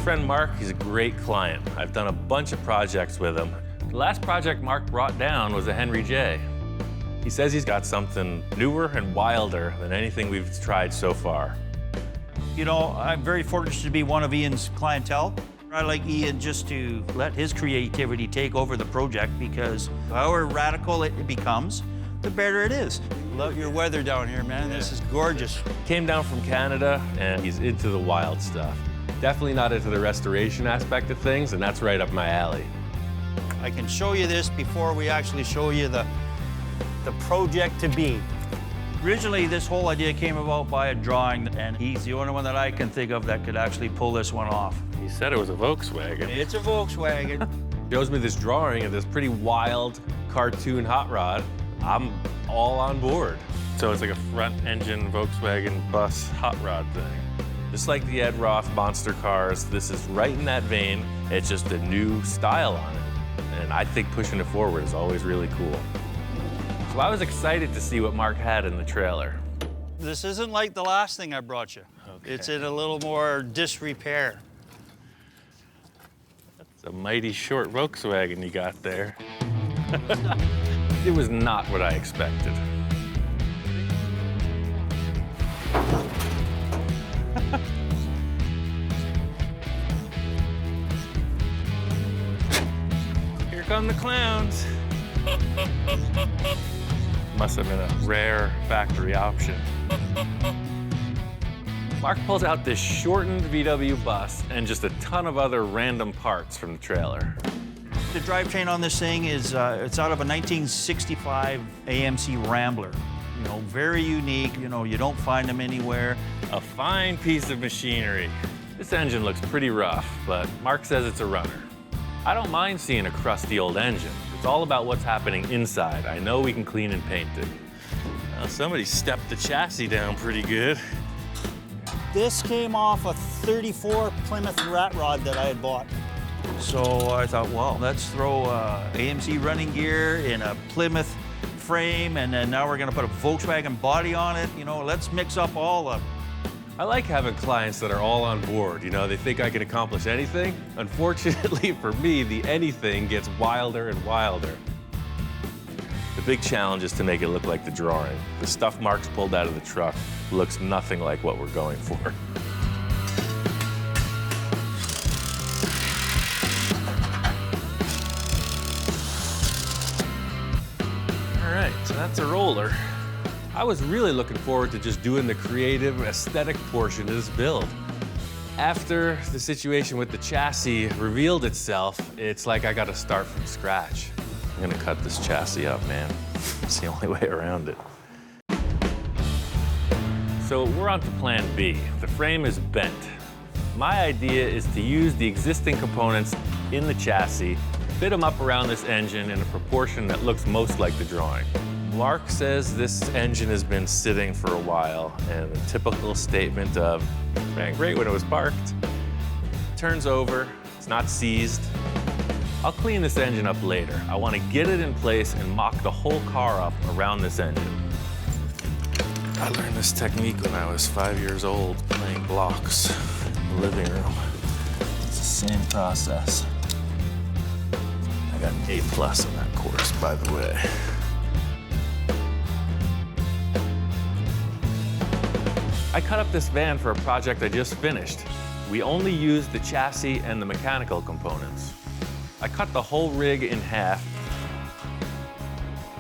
friend Mark, he's a great client. I've done a bunch of projects with him. The last project Mark brought down was a Henry J. He says he's got something newer and wilder than anything we've tried so far. You know, I'm very fortunate to be one of Ian's clientele. I like Ian just to let his creativity take over the project, because however radical it becomes, the better it is. Love your weather down here, man. This is gorgeous. Came down from Canada, and he's into the wild stuff. Definitely not into the restoration aspect of things, and that's right up my alley. I can show you this before we actually show you the project to be. Originally, this whole idea came about by a drawing, and he's the only one that I can think of that could actually pull this one off. He said it was a Volkswagen. It's a Volkswagen. Shows me this drawing of this pretty wild cartoon hot rod. I'm all on board. So it's like a front-engine Volkswagen bus hot rod thing. Just like the Ed Roth monster cars, this is right in that vein. It's just a new style on it. And I think pushing it forward is always really cool. So I was excited to see what Mark had in the trailer. This isn't like the last thing I brought you. Okay. It's in a little more disrepair. It's a mighty short Volkswagen you got there. It was not what I expected. Here come the clowns. Must have been a rare factory option. Mark pulls out this shortened VW bus and just a ton of other random parts from the trailer. The drivetrain on this thing is, it's out of a 1965 AMC Rambler. You know, very unique, you know, you don't find them anywhere. A fine piece of machinery. This engine looks pretty rough, but Mark says it's a runner. I don't mind seeing a crusty old engine. It's all about what's happening inside. I know we can clean and paint it. Well, somebody stepped the chassis down pretty good. This came off a 34 Plymouth rat rod that I had bought. So I thought, well, let's throw AMC running gear in a Plymouth frame, and then now we're gonna put a Volkswagen body on it. You know, let's mix up all the... I like having clients that are all on board. You know, they think I can accomplish anything. Unfortunately for me, the anything gets wilder and wilder. The big challenge is to make it look like the drawing. The stuff Mark's pulled out of the truck looks nothing like what we're going for. All right, so that's a roller. I was really looking forward to just doing the creative, aesthetic portion of this build. After the situation with the chassis revealed itself, it's like I gotta start from scratch. I'm gonna cut this chassis up, man. It's the only way around it. So we're on to plan B. The frame is bent. My idea is to use the existing components in the chassis, fit them up around this engine in a proportion that looks most like the drawing. Mark says this engine has been sitting for a while, and the typical statement of, ran great when it was parked. Turns over, it's not seized. I'll clean this engine up later. I want to get it in place and mock the whole car up around this engine. I learned this technique when I was 5 years old, playing blocks in the living room. It's the same process. I got an A+ on that course, by the way. I cut up this van for a project I just finished. We only used the chassis and the mechanical components. I cut the whole rig in half.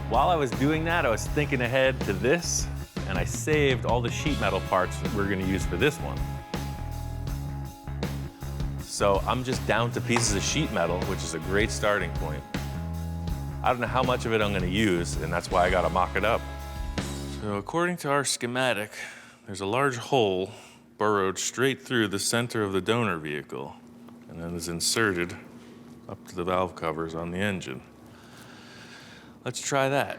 While I was doing that, I was thinking ahead to this, and I saved all the sheet metal parts that we're gonna use for this one. So I'm just down to pieces of sheet metal, which is a great starting point. I don't know how much of it I'm gonna use, and that's why I gotta mock it up. So according to our schematic, there's a large hole burrowed straight through the center of the donor vehicle, and then is inserted up to the valve covers on the engine. Let's try that.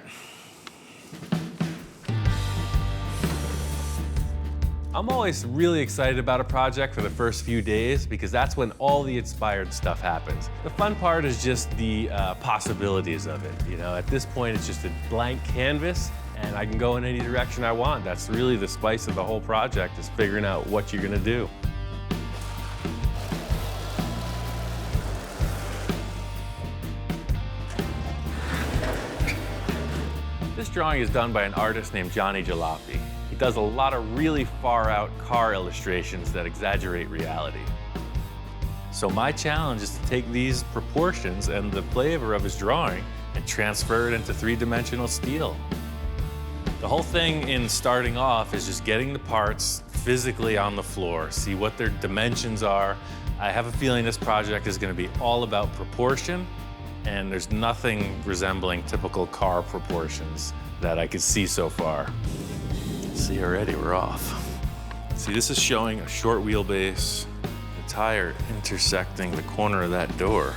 I'm always really excited about a project for the first few days because that's when all the inspired stuff happens. The fun part is just the possibilities of it. You know, at this point, it's just a blank canvas and I can go in any direction I want. That's really the spice of the whole project, is figuring out what you're gonna do. drawing is done by an artist named Johnny Jalopy. He does a lot of really far out car illustrations that exaggerate reality. So my challenge is to take these proportions and the flavor of his drawing and transfer it into three-dimensional steel. The whole thing in starting off is just getting the parts physically on the floor, see what their dimensions are. I have a feeling this project is going to be all about proportion, and there's nothing resembling typical car proportions that I could see so far. See, already we're off. See, this is showing a short wheelbase, the tire intersecting the corner of that door.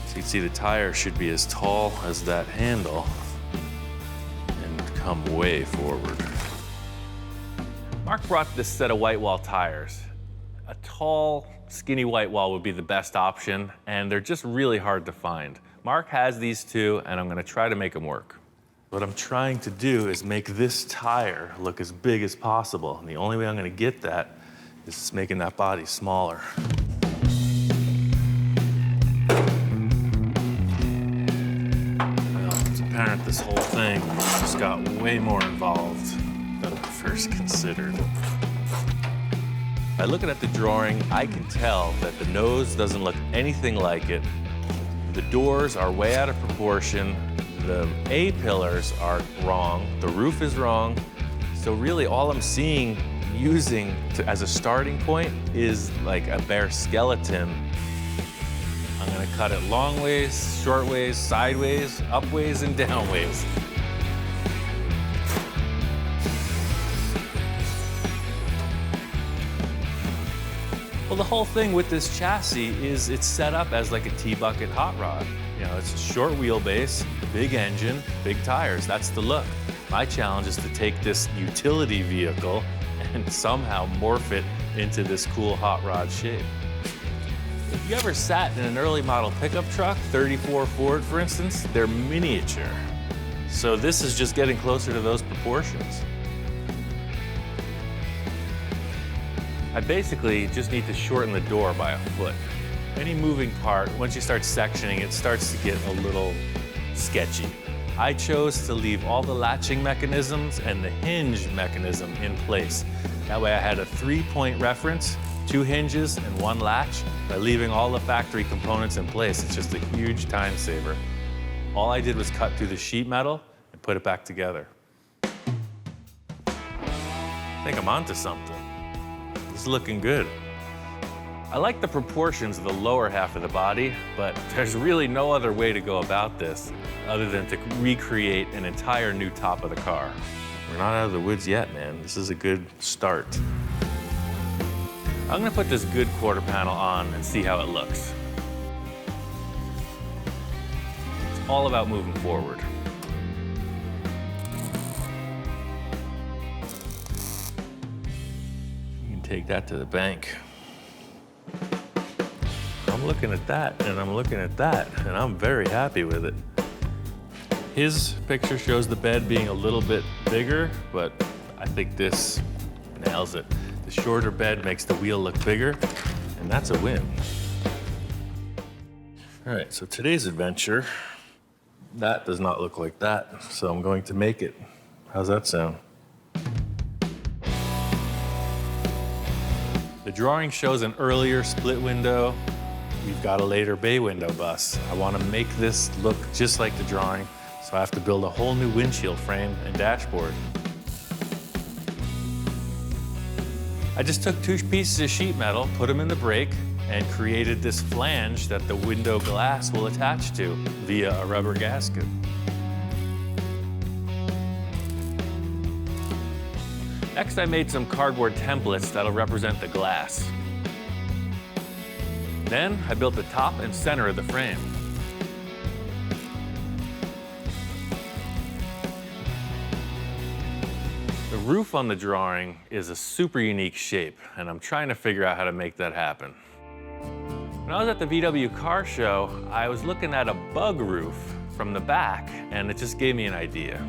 So you can see the tire should be as tall as that handle and come way forward. Mark brought this set of white wall tires. A tall, skinny white wall would be the best option, and they're just really hard to find. Mark has these two, and I'm gonna try to make them work. What I'm trying to do is make this tire look as big as possible, and the only way I'm gonna get that is making that body smaller. Well, it's apparent this whole thing just got way more involved than I first considered. By looking at the drawing, I can tell that the nose doesn't look anything like it. The doors are way out of proportion. The A-pillars are wrong. The roof is wrong. So really all I'm seeing using as a starting point is like a bare skeleton. I'm gonna cut it long ways, short ways, sideways, up ways, and down ways. Well, the whole thing with this chassis is it's set up as like a T-bucket hot rod. You know, it's a short wheelbase, big engine, big tires. That's the look. My challenge is to take this utility vehicle and somehow morph it into this cool hot rod shape. If you ever sat in an early model pickup truck, 34 Ford for instance, they're miniature. So this is just getting closer to those proportions. I basically just need to shorten the door by a foot. Any moving part, once you start sectioning, it starts to get a little sketchy. I chose to leave all the latching mechanisms and the hinge mechanism in place. That way I had a 3-point reference, 2 hinges and 1 latch. By leaving all the factory components in place, it's just a huge time saver. All I did was cut through the sheet metal and put it back together. I think I'm onto something. This is looking good. I like the proportions of the lower half of the body, but there's really no other way to go about this other than to recreate an entire new top of the car. We're not out of the woods yet, man. This is a good start. I'm gonna put this good quarter panel on and see how it looks. It's all about moving forward. You can take that to the bank. I'm looking at that, and I'm looking at that, and I'm very happy with it. His picture shows the bed being a little bit bigger, but I think this nails it. The shorter bed makes the wheel look bigger, and that's a win. All right, so today's adventure, that does not look like that, so I'm going to make it. How's that sound? The drawing shows an earlier split window. We've got a later bay window bus. I want to make this look just like the drawing, so I have to build a whole new windshield frame and dashboard. I just took 2 pieces of sheet metal, put them in the brake, and created this flange that the window glass will attach to via a rubber gasket. Next, I made some cardboard templates that'll represent the glass. Then, I built the top and center of the frame. The roof on the drawing is a super unique shape, and I'm trying to figure out how to make that happen. When I was at the VW car show, I was looking at a bug roof from the back, and it just gave me an idea.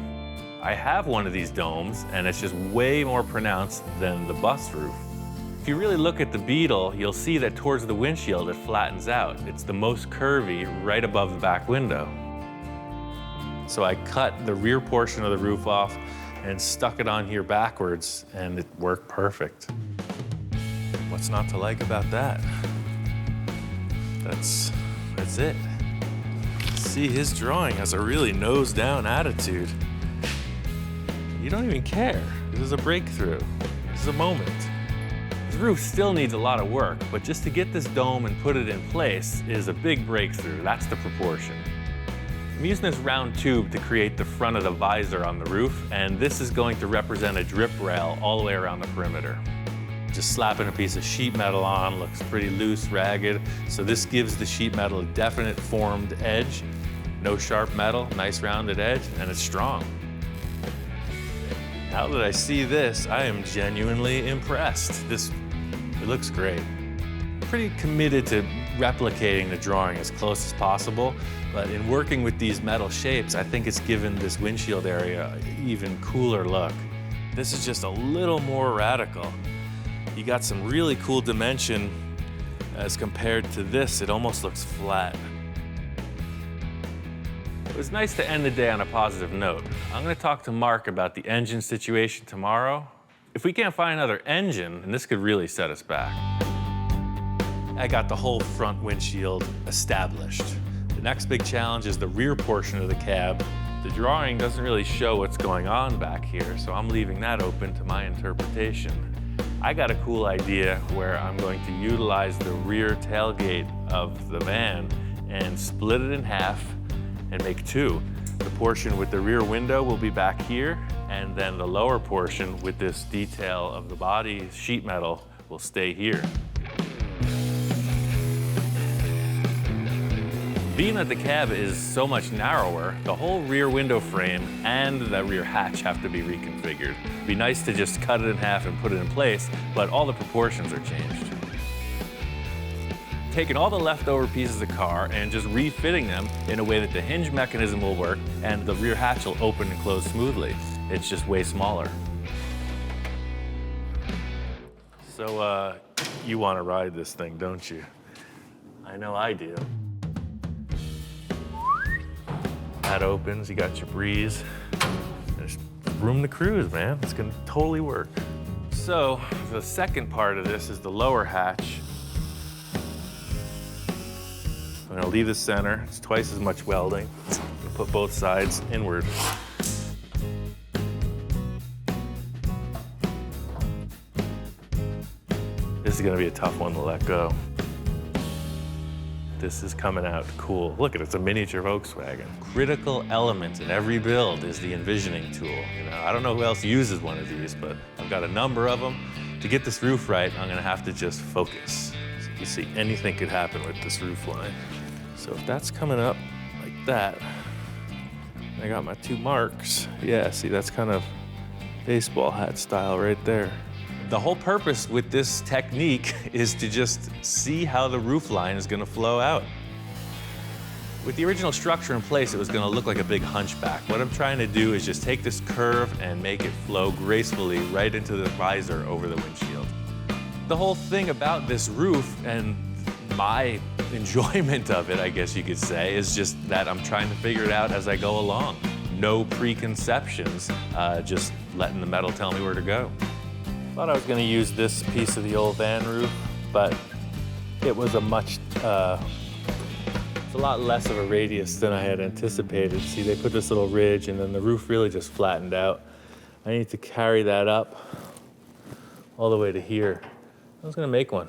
I have one of these domes, and it's just way more pronounced than the bus roof. If you really look at the Beetle, you'll see that towards the windshield, it flattens out. It's the most curvy right above the back window. So I cut the rear portion of the roof off and stuck it on here backwards, and it worked perfect. What's not to like about that? That's it. See, his drawing has a really nose-down attitude. You don't even care. This is a breakthrough. This is a moment. This roof still needs a lot of work, but just to get this dome and put it in place is a big breakthrough. That's the proportion. I'm using this round tube to create the front of the visor on the roof, and this is going to represent a drip rail all the way around the perimeter. Just slapping a piece of sheet metal on, looks pretty loose, ragged, so this gives the sheet metal a definite formed edge. No sharp metal, nice rounded edge, and it's strong. Now that I see this, I am genuinely impressed. It looks great. Pretty committed to replicating the drawing as close as possible, but in working with these metal shapes, I think it's given this windshield area an even cooler look. This is just a little more radical. You got some really cool dimension as compared to this. It almost looks flat. It was nice to end the day on a positive note. I'm gonna talk to Mark about the engine situation tomorrow. If we can't find another engine, and this could really set us back. I got the whole front windshield established. The next big challenge is the rear portion of the cab. The drawing doesn't really show what's going on back here, so I'm leaving that open to my interpretation. I got a cool idea where I'm going to utilize the rear tailgate of the van and split it in half and make two. The portion with the rear window will be back here, and then the lower portion with this detail of the body sheet metal will stay here. Being that the cab is so much narrower, the whole rear window frame and the rear hatch have to be reconfigured. It'd be nice to just cut it in half and put it in place, but all the proportions are changed. Taking all the leftover pieces of the car and just refitting them in a way that the hinge mechanism will work and the rear hatch will open and close smoothly. It's just way smaller. So, you want to ride this thing, don't you? I know I do. That opens, you got your breeze. There's room to cruise, man. It's gonna totally work. So, the second part of this is the lower hatch. I'm gonna leave the center. It's twice as much welding. Put both sides inward. This is gonna be a tough one to let go. This is coming out cool. Look at it, it's a miniature Volkswagen. Critical element in every build is the envisioning tool. You know, I don't know who else uses one of these, but I've got a number of them. To get this roof right, I'm gonna have to just focus. So you see, anything could happen with this roof line. So if that's coming up like that, I got my two marks. Yeah, see, that's kind of baseball hat style right there. The whole purpose with this technique is to just see how the roof line is gonna flow out. With the original structure in place, it was gonna look like a big hunchback. What I'm trying to do is just take this curve and make it flow gracefully right into the visor over the windshield. The whole thing about this roof and my enjoyment of it, I guess you could say, is just that I'm trying to figure it out as I go along. No preconceptions, just letting the metal tell me where to go. Thought I was gonna use this piece of the old van roof, but it was it's a lot less of a radius than I had anticipated. See, they put this little ridge and then the roof really just flattened out. I need to carry that up all the way to here. I was gonna make one.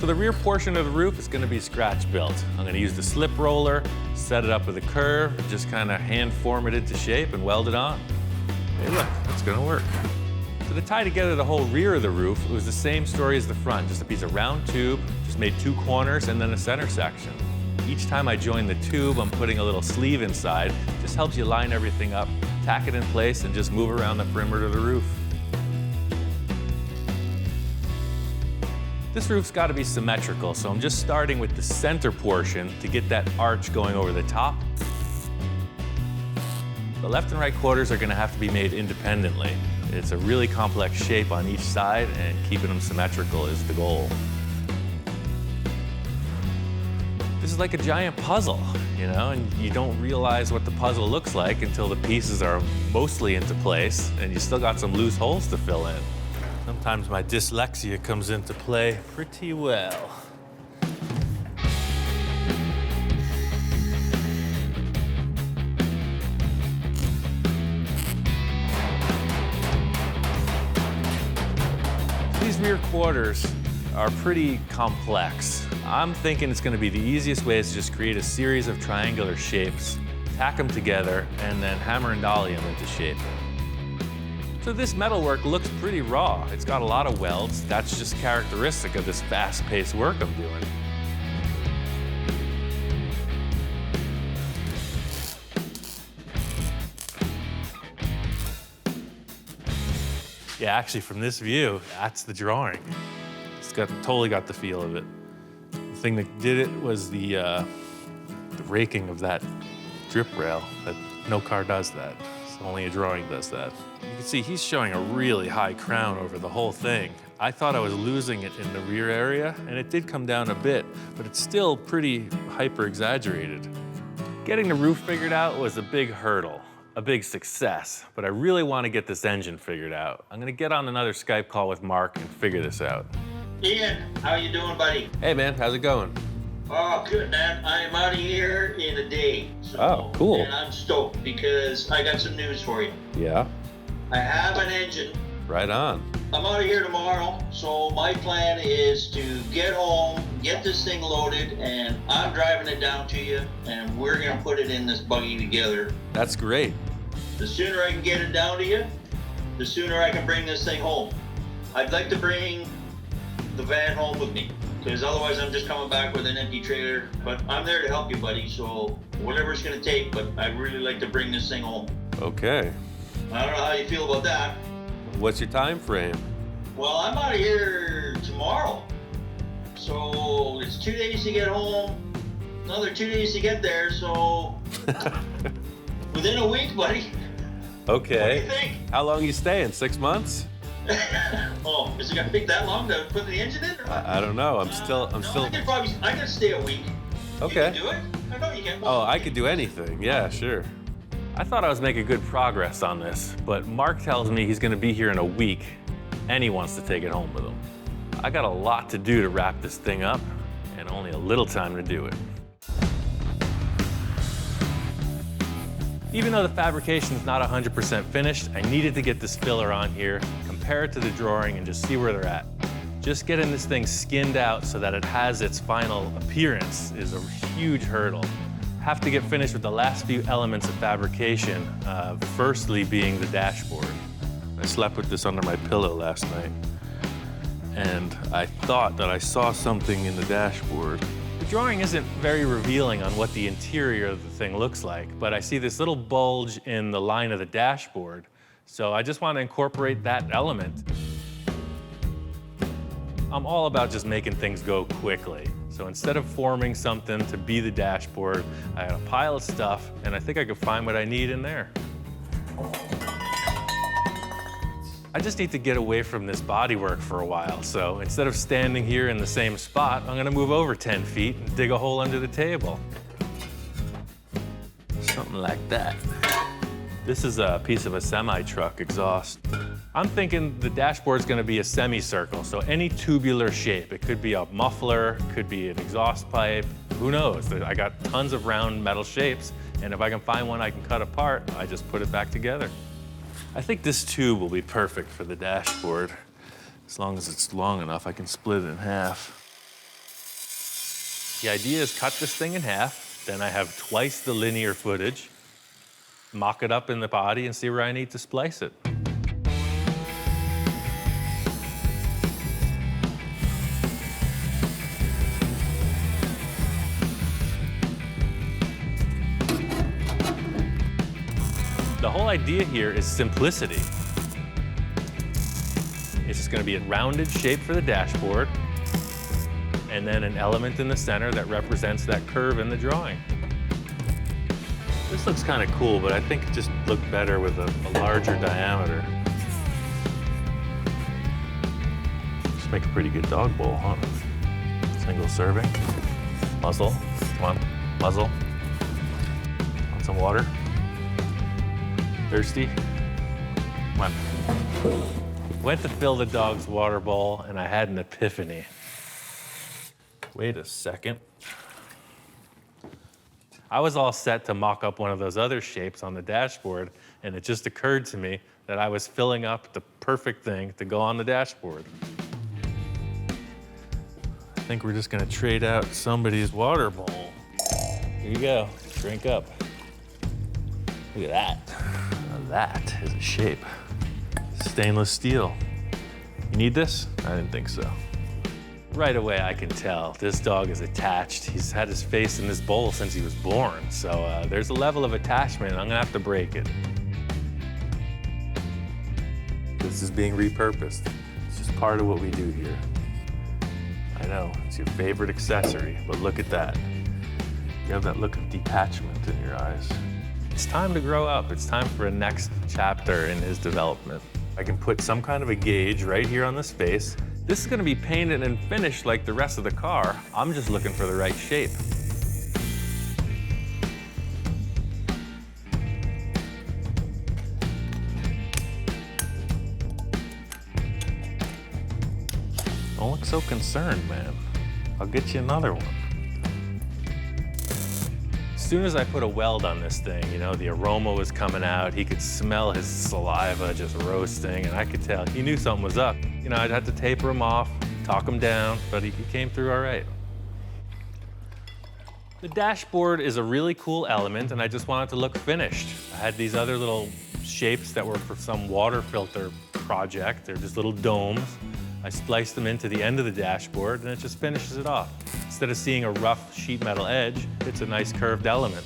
So the rear portion of the roof is gonna be scratch built. I'm gonna use the slip roller, set it up with a curve, just kind of hand form it into shape and weld it on. Hey look, it's gonna work. So to tie together the whole rear of the roof, it was the same story as the front, just a piece of round tube, just made two corners and then a center section. Each time I join the tube, I'm putting a little sleeve inside. Just helps you line everything up, tack it in place, and just move around the perimeter of the roof. This roof's got to be symmetrical, so I'm just starting with the center portion to get that arch going over the top. The left and right quarters are going to have to be made independently. It's a really complex shape on each side, and keeping them symmetrical is the goal. This is like a giant puzzle, you know, and you don't realize what the puzzle looks like until the pieces are mostly into place and you still got some loose holes to fill in. Sometimes my dyslexia comes into play pretty well. These rear quarters are pretty complex. I'm thinking it's going to be the easiest way is to just create a series of triangular shapes, tack them together, and then hammer and dolly them into shape. So this metalwork looks pretty raw. It's got a lot of welds. That's just characteristic of this fast-paced work I'm doing. Yeah, actually, from this view, that's the drawing. It's totally got the feel of it. The thing that did it was the raking of that drip rail. That no car does that. So only a drawing does that. You can see he's showing a really high crown over the whole thing. I thought I was losing it in the rear area, and it did come down a bit, but it's still pretty hyper-exaggerated. Getting the roof figured out was a big hurdle. A big success, but I really want to get this engine figured out. I'm gonna get on another Skype call with Mark and figure this out. Ian, how you doing, buddy? Hey man, how's it going? Oh, good, man. I am out of here in a day. So, Oh, cool. And I'm stoked because I got some news for you. Yeah, I have an engine. right on. I'm out of here tomorrow, so my plan is to get home, get this thing loaded, and I'm driving it down to you, and we're gonna put it in this buggy together. That's great. The sooner I can get it down to you, the sooner I can bring this thing home. I'd like to bring the van home with me, because otherwise I'm just coming back with an empty trailer. But I'm there to help you, buddy, so whatever it's gonna take, but I'd really like to bring this thing home. Okay. I don't know how you feel about that. What's your time frame? Well, I'm out of here tomorrow. So it's 2 days to get home, another 2 days to get there, so within a week, buddy. Okay. What do you think? How long you staying? 6 months? Oh, is it gonna take that long to put the engine in? Or what? I don't know. I'm still. I could stay a week. Okay. You can do it? I know you can. Oh, I could do anything. Yeah, sure. I thought I was making good progress on this, but Mark tells me he's gonna be here in a week, and he wants to take it home with him. I got a lot to do to wrap this thing up, and only a little time to do it. Even though the fabrication is not 100% finished, I needed to get this filler on here, compare it to the drawing, and just see where they're at. Just getting this thing skinned out so that it has its final appearance is a huge hurdle. Have to get finished with the last few elements of fabrication, firstly being the dashboard. I slept with this under my pillow last night, and I thought that I saw something in the dashboard. The drawing isn't very revealing on what the interior of the thing looks like, but I see this little bulge in the line of the dashboard, so I just want to incorporate that element. I'm all about just making things go quickly. So instead of forming something to be the dashboard, I got a pile of stuff, and I think I could find what I need in there. I just need to get away from this bodywork for a while. So instead of standing here in the same spot, I'm gonna move over 10 feet and dig a hole under the table. Something like that. This is a piece of a semi-truck exhaust. I'm thinking the dashboard's gonna be a semicircle, so any tubular shape. It could be a muffler, could be an exhaust pipe, who knows? I got tons of round metal shapes, and if I can find one I can cut apart, I just put it back together. I think this tube will be perfect for the dashboard. As long as it's long enough, I can split it in half. The idea is cut this thing in half, then I have twice the linear footage, mock it up in the body and see where I need to splice it. The whole idea here is simplicity. It's just gonna be a rounded shape for the dashboard, and then an element in the center that represents that curve in the drawing. This looks kind of cool, but I think it just looked better with a larger diameter. Just make a pretty good dog bowl, huh? Single serving, muzzle, Come on, muzzle. Want some water? Thirsty? Come on. Went to fill the dog's water bowl and I had an epiphany. Wait a second. I was all set to mock up one of those other shapes on the dashboard, and it just occurred to me that I was filling up the perfect thing to go on the dashboard. I think we're just gonna trade out somebody's water bowl. Here you go, drink up. Look at that. Now that is a shape. Stainless steel. You need this? I didn't think so. Right away, I can tell this dog is attached. He's had his face in this bowl since he was born. So there's a level of attachment, and I'm gonna have to break it. This is being repurposed. It's just part of what we do here. I know, it's your favorite accessory, but look at that. You have that look of detachment in your eyes. It's time to grow up. It's time for a next chapter in his development. I can put some kind of a gauge right here on this face. This is gonna be painted and finished like the rest of the car. I'm just looking for the right shape. Don't look so concerned, man. I'll get you another one. As soon as I put a weld on this thing, you know, the aroma was coming out. He could smell his saliva just roasting, and I could tell he knew something was up. You know, I'd have to taper him off, talk him down, but he came through all right. The dashboard is a really cool element, and I just want it to look finished. I had these other little shapes that were for some water filter project. They're just little domes. I spliced them into the end of the dashboard, and it just finishes it off. Instead of seeing a rough sheet metal edge, it's a nice curved element.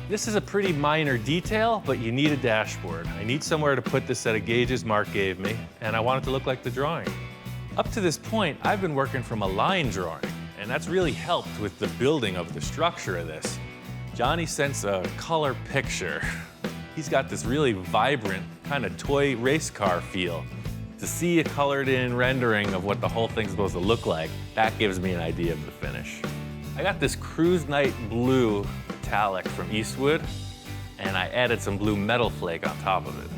This is a pretty minor detail, but you need a dashboard. I need somewhere to put this set of gauges Mark gave me, and I want it to look like the drawing. Up to this point, I've been working from a line drawing, and that's really helped with the building of the structure of this. Johnny sends a color picture. He's got this really vibrant, kind of toy race car feel. To see a colored in rendering of what the whole thing's supposed to look like, that gives me an idea of the finish. I got this Cruise Night blue metallic from Eastwood, and I added some blue metal flake on top of it.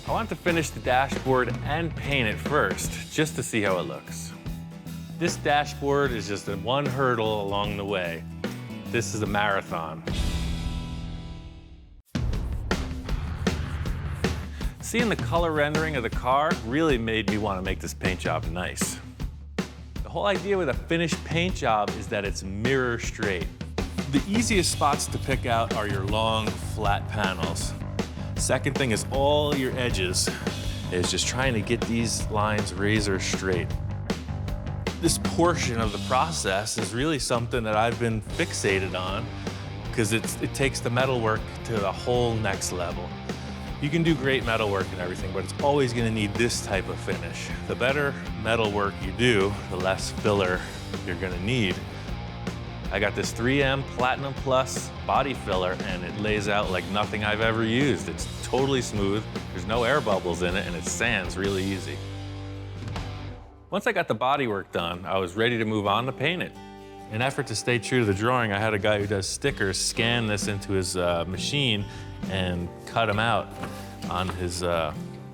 I want to finish the dashboard and paint it first, just to see how it looks. This dashboard is just one hurdle along the way. This is a marathon. Seeing the color rendering of the car really made me want to make this paint job nice. The whole idea with a finished paint job is that it's mirror straight. The easiest spots to pick out are your long, flat panels. Second thing is all your edges is just trying to get these lines razor straight. This portion of the process is really something that I've been fixated on because it takes the metalwork to the whole next level. You can do great metalwork and everything, but it's always gonna need this type of finish. The better metalwork you do, the less filler you're gonna need. I got this 3M Platinum Plus body filler, and it lays out like nothing I've ever used. It's totally smooth, there's no air bubbles in it, and it sands really easy. Once I got the body work done, I was ready to move on to paint it. In an effort to stay true to the drawing, I had a guy who does stickers scan this into his machine and cut them out on his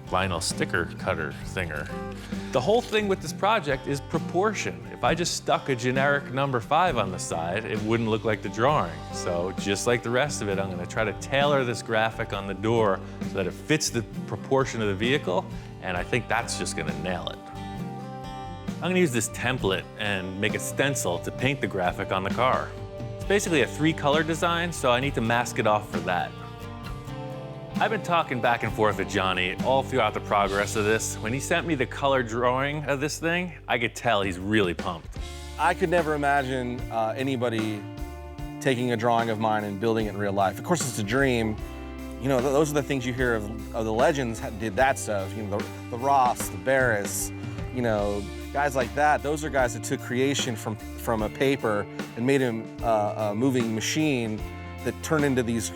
vinyl sticker cutter thinger. The whole thing with this project is proportion. If I just stuck a generic number 5 on the side, it wouldn't look like the drawing. So just like the rest of it, I'm gonna try to tailor this graphic on the door so that it fits the proportion of the vehicle, and I think that's just gonna nail it. I'm gonna use this template and make a stencil to paint the graphic on the car. It's basically a 3-color design, so I need to mask it off for that. I've been talking back and forth with Johnny all throughout the progress of this. When he sent me the color drawing of this thing, I could tell he's really pumped. I could never imagine anybody taking a drawing of mine and building it in real life. Of course, it's a dream. You know, those are the things you hear of the legends did that stuff. You know, the Ross, the Barris, you know, guys like that. Those are guys that took creation from a paper and made him a moving machine that turned into these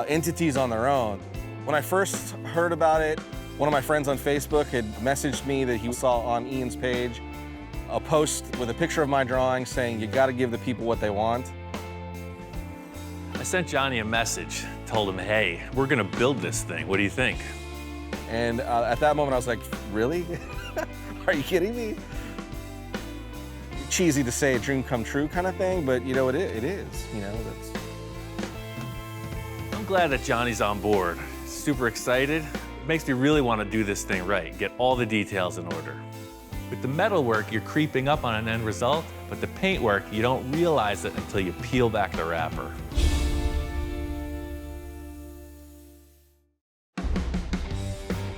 entities on their own. When I first heard about it, one of my friends on Facebook had messaged me that he saw on Ian's page a post with a picture of my drawing saying, you gotta give the people what they want. I sent Johnny a message, told him, hey, we're gonna build this thing. What do you think? And at that moment, I was like, really? Are you kidding me? Cheesy to say, a dream come true kind of thing, but you know, it is. You know, that's. I'm glad that Johnny's on board. Super excited. It makes me really want to do this thing right, get all the details in order. With the metal work, you're creeping up on an end result, but the paint work, you don't realize it until you peel back the wrapper.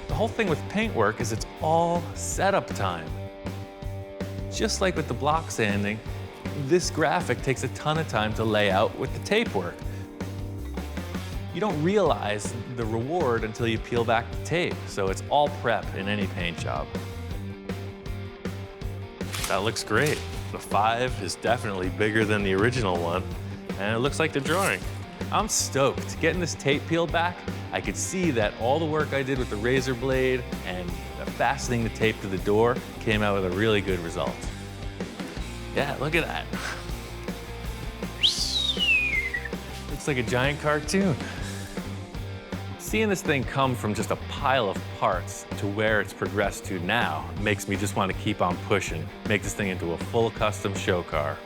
The whole thing with paint work is it's all setup time. Just like with the block sanding, this graphic takes a ton of time to lay out with the tape work. You don't realize the reward until you peel back the tape, so it's all prep in any paint job. That looks great. The 5 is definitely bigger than the original one, and it looks like the drawing. I'm stoked. Getting this tape peeled back, I could see that all the work I did with the razor blade and fastening the tape to the door came out with a really good result. Yeah, look at that. Looks like a giant cartoon. Seeing this thing come from just a pile of parts to where it's progressed to now makes me just want to keep on pushing, make this thing into a full custom show car.